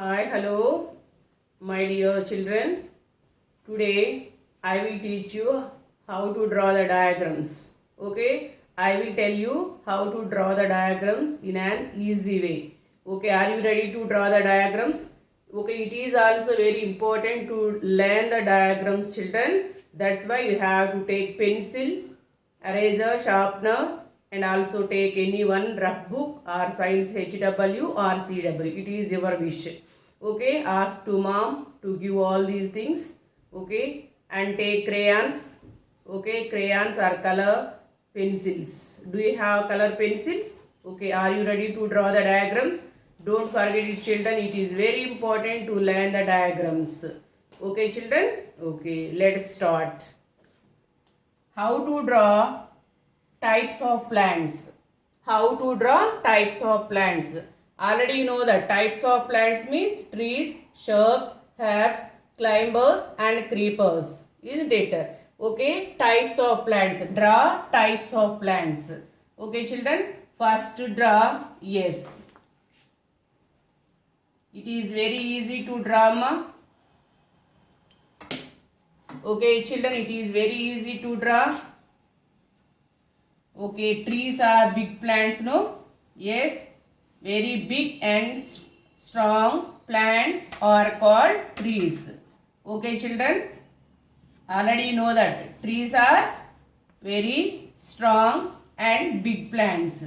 Hi, hello, my dear children. Today I will teach you how to draw the diagrams. Okay, I will tell you how to draw the diagrams in an easy way. Okay, are you ready to draw the diagrams? Okay, it is also very important to learn the diagrams, children. That's why you have to take pencil, eraser, sharpener, and also take any one rough book or science HW or CW. It is your wish. Okay, ask to mom to give all these things. Okay, and take crayons. Okay, crayons are color pencils. Do you have color pencils? Okay, are you ready to draw the diagrams? Don't forget it, children. It is very important to learn the diagrams. Okay, children? Okay, let's start. How to draw types of plants. How to draw types of plants. Already you know that types of plants means trees, shrubs, herbs, climbers and creepers. Isn't it? Okay, types of plants. Draw types of plants. Okay, children. First draw yes. It is very easy to draw, ma. Okay, children, it is very easy to draw. Okay, trees are big plants, no? Yes, very big and strong plants are called trees. Okay, children, already you know that trees are very strong and big plants.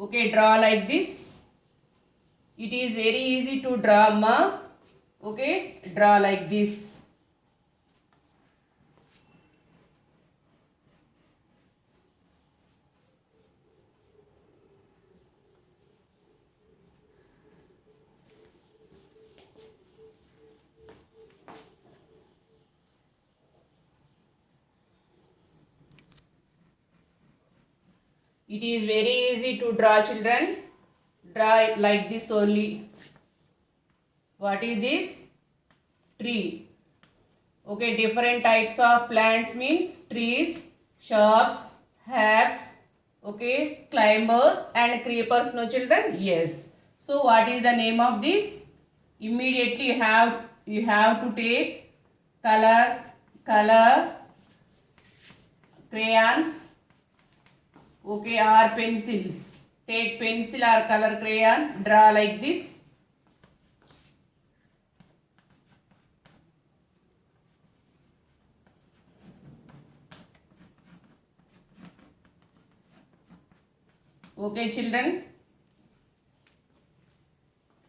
Okay, draw like this. It is very easy to draw, ma. Okay, draw like this. It is very easy to draw, children. Draw it like this only. What is this? Tree. Okay, different types of plants means trees, shrubs, herbs, okay, climbers and creepers, no children? Yes. So what is the name of this? Immediately you have to take color crayons, okay, or pencils. Take pencil or color crayon, draw like this. Okay, children,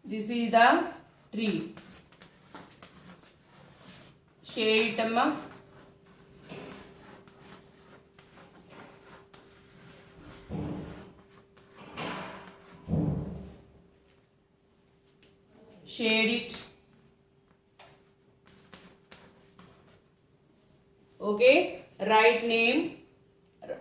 this is the tree. Shade it, amma. Shade it. Okay, write name.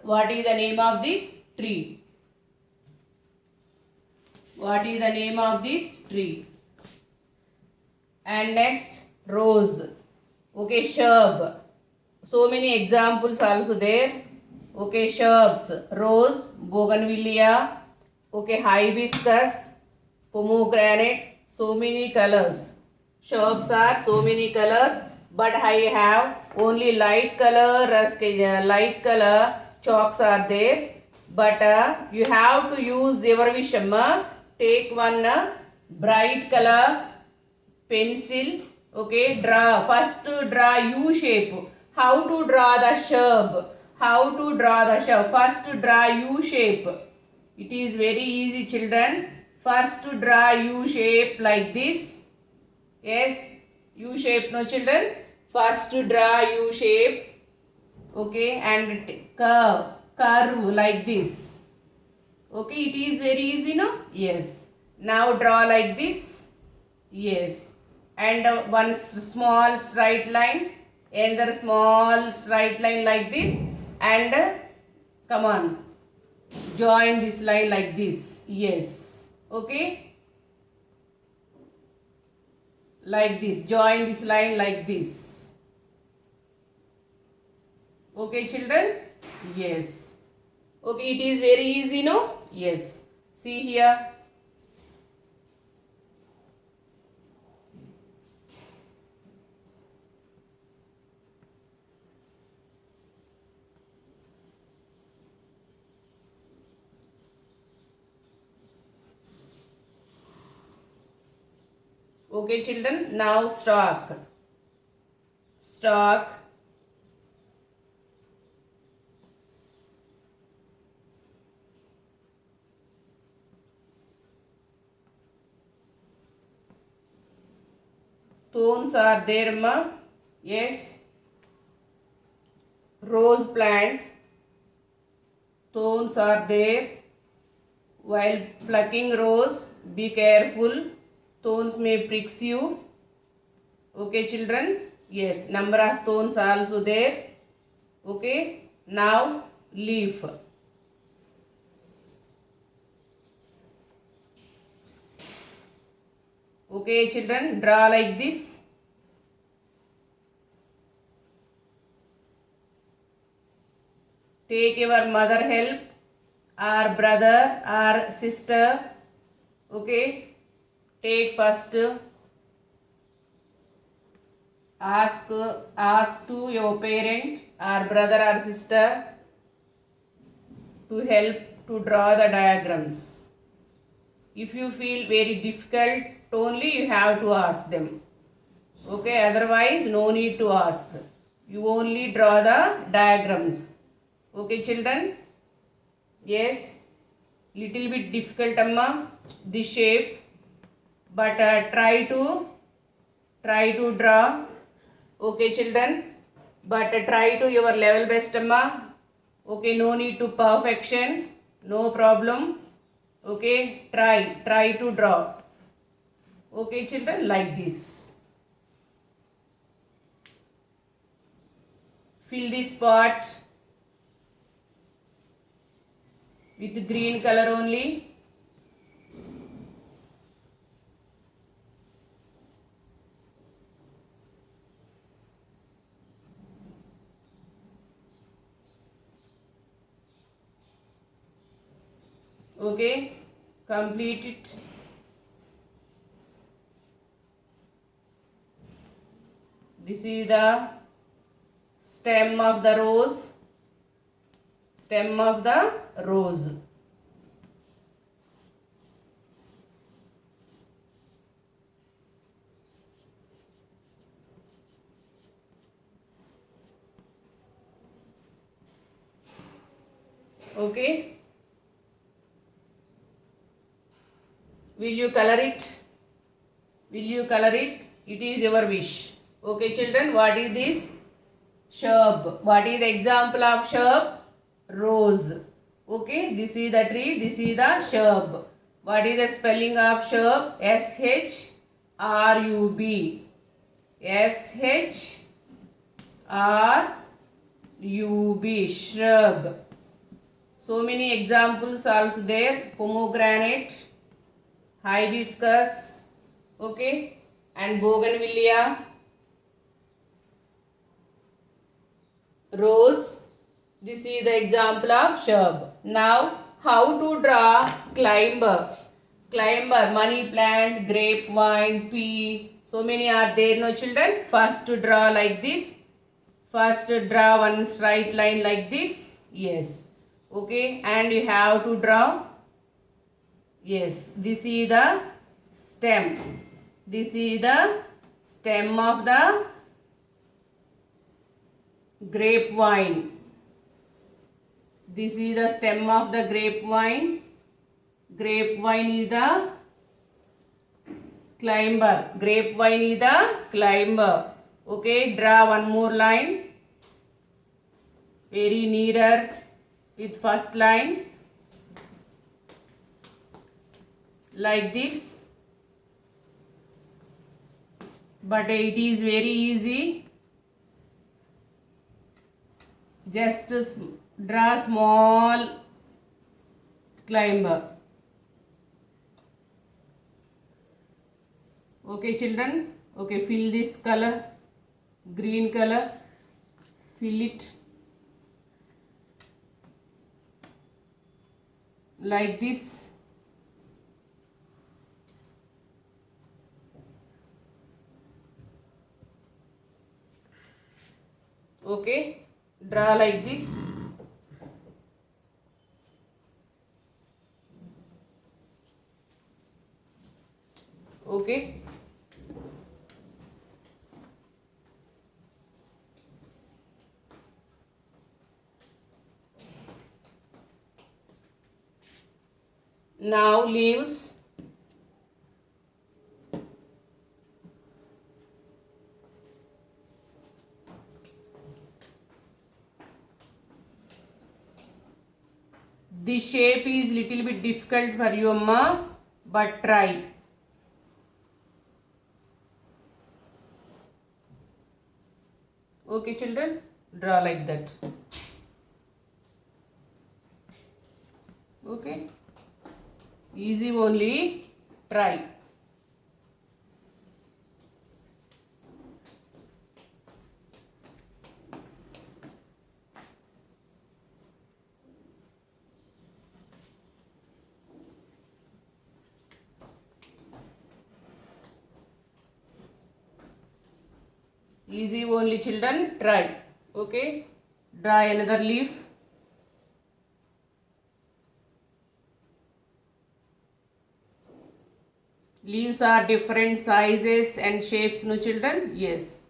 What is the name of this tree? What is the name of this tree? And next, rose. Okay, shrub. So many examples also there. Okay, shrubs. Rose, bougainvillea. Okay, hibiscus, pomegranate. So many colors. Shrubs are so many colors. But I have only light color, light color chalks are there. But you have to use your vishama. Take one bright color pencil. Okay, draw. First draw U shape. How to draw the shrub? How to draw the shrub? First draw U shape. It is very easy, children. First draw U shape like this. Yes, U shape, no children. First draw U shape. Okay, and curve like this. Okay, it is very easy, no? Yes. Now draw like this. Yes. And one small straight line, another small straight line like this, and come on, join this line like this. Yes. Okay. Like this. Join this line like this. Okay, children? Yes. Okay, it is very easy, no? Yes. See here. Okay children, now stalk. Stalk. Thorns are there ma? Yes. Rose plant. Thorns are there. While plucking rose, be careful. Thorns may prick you. Okay children. Yes. Number of thorns are also there. Okay. Now leaf. Okay children. Draw like this. Take your mother help or brother or sister. Okay. Take first. Ask to your parent or brother or sister to help to draw the diagrams. If you feel very difficult, only you have to ask them. Okay, otherwise no need to ask. You only draw the diagrams. Okay children? Yes, little bit difficult amma, this shape, but try to draw. Okay children, but try to your level best amma. Okay, no need to perfection, no problem. Okay, try to draw. Okay children, like this. Fill this part with green color only. Okay, complete it. This is the stem of the rose. Stem of the rose. Okay. Will you color it? Will you color it? It is your wish. Okay children, what is this? Shrub. What is the example of shrub? Rose. Okay, this is the tree, this is the shrub. What is the spelling of shrub? S-H-R-U-B. S-H-R-U-B. Shrub. So many examples also there. Pomegranate, hibiscus, okay, and bougainvillea, rose. This is the example of shrub. Now, how to draw climber? Climber, money plant, grapevine, pea. So many are there, no children? First to draw like this. First draw one straight line like this. Yes. Okay, and you have to draw. Yes, this is the stem. This is the stem of the grapevine. This is the stem of the grapevine. Grapevine is the climber. Grapevine is the climber. Okay, draw one more line. Very nearer with first line. Like this. But it is very easy. Just draw small climber. Okay children. Okay, fill this color. Green color. Fill it. Like this. Okay, draw like this. Okay, Now leaves. This shape is little bit difficult for you, Amma, but try. Okay, children, draw like that. Okay, easy only, try. Easy only, children, try. Okay, draw another leaf. Leaves are different sizes and shapes, no children? Yes.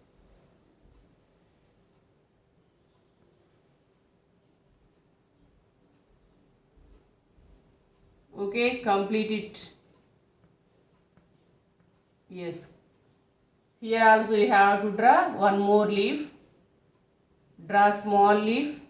Okay, complete it. Yes. Here also you have to draw one more leaf. Draw small leaf.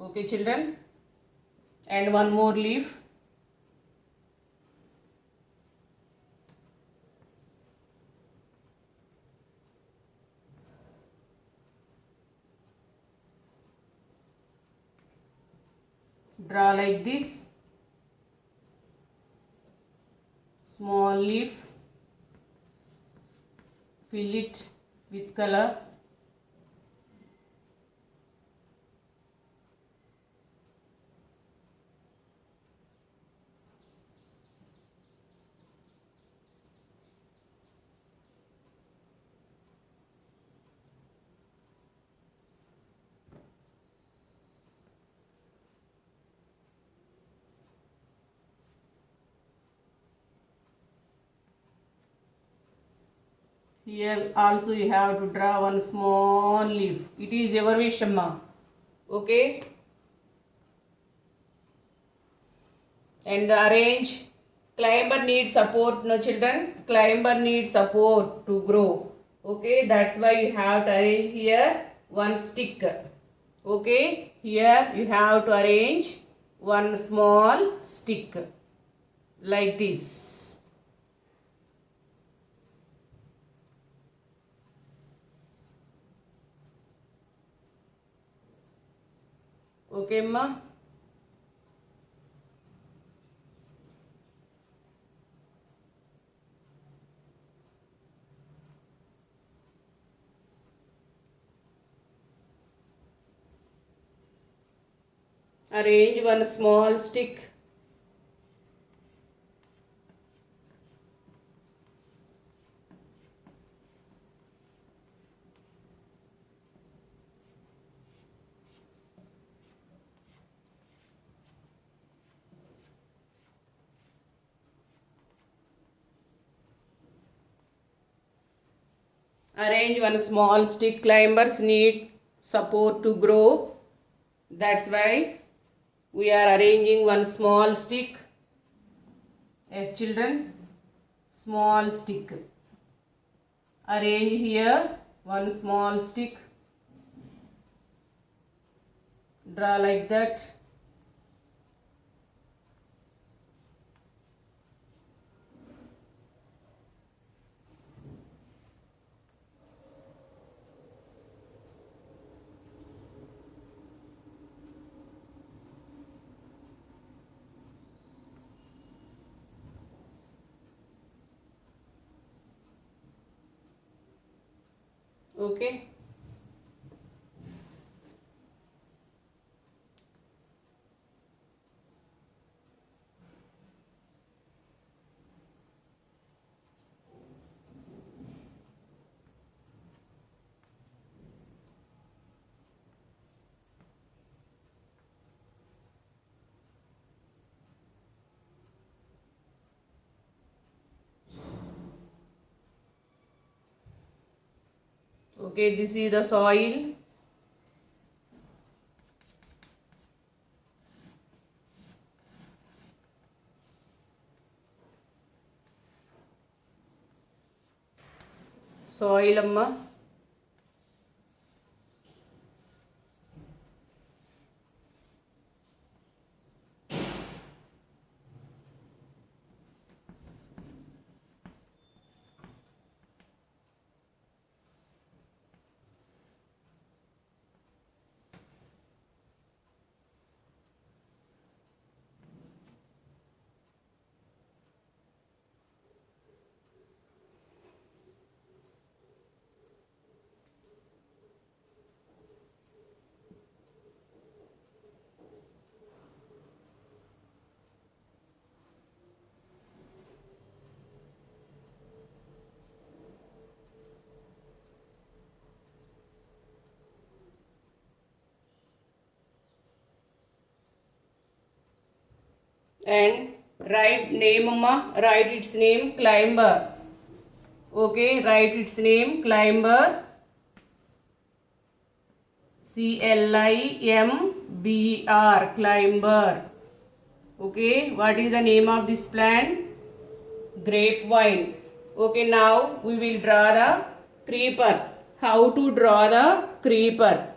Okay, children. And one more leaf. Draw like this. Small leaf. Fill it with color. Here also you have to draw one small leaf. It is your wish, Amma. Okay. And arrange. Climber needs support, no children. Climber needs support to grow. Okay, that's why you have to arrange here one stick. Okay, here you have to arrange one small stick like this. Okay, ma. Arrange one small stick. Arrange one small stick. Climbers need support to grow. That's why we are arranging one small stick. Yes, children, small stick. Arrange here one small stick. Draw like that. Okay. Okay, this is the soil. Soil amma. And write name amma, write its name climber. Okay, write its name climber. CLIMBR, climber. Okay, what is the name of this plant? Grapevine. Okay, now we will draw the creeper. How to draw the creeper?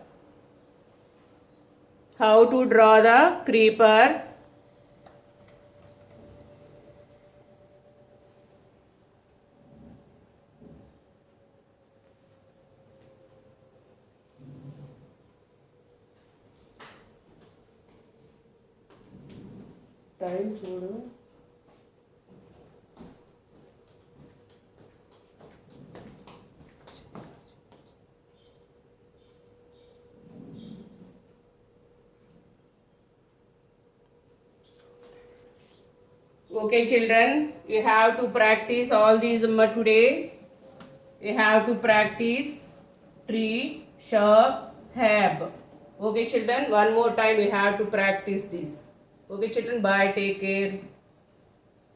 How to draw the creeper? Time చూడు. Okay, children, you have to practice all these today. You have to practice tree, shrub, herb. Okay, children, one more time you have to practice this. Okay, children, bye, take care.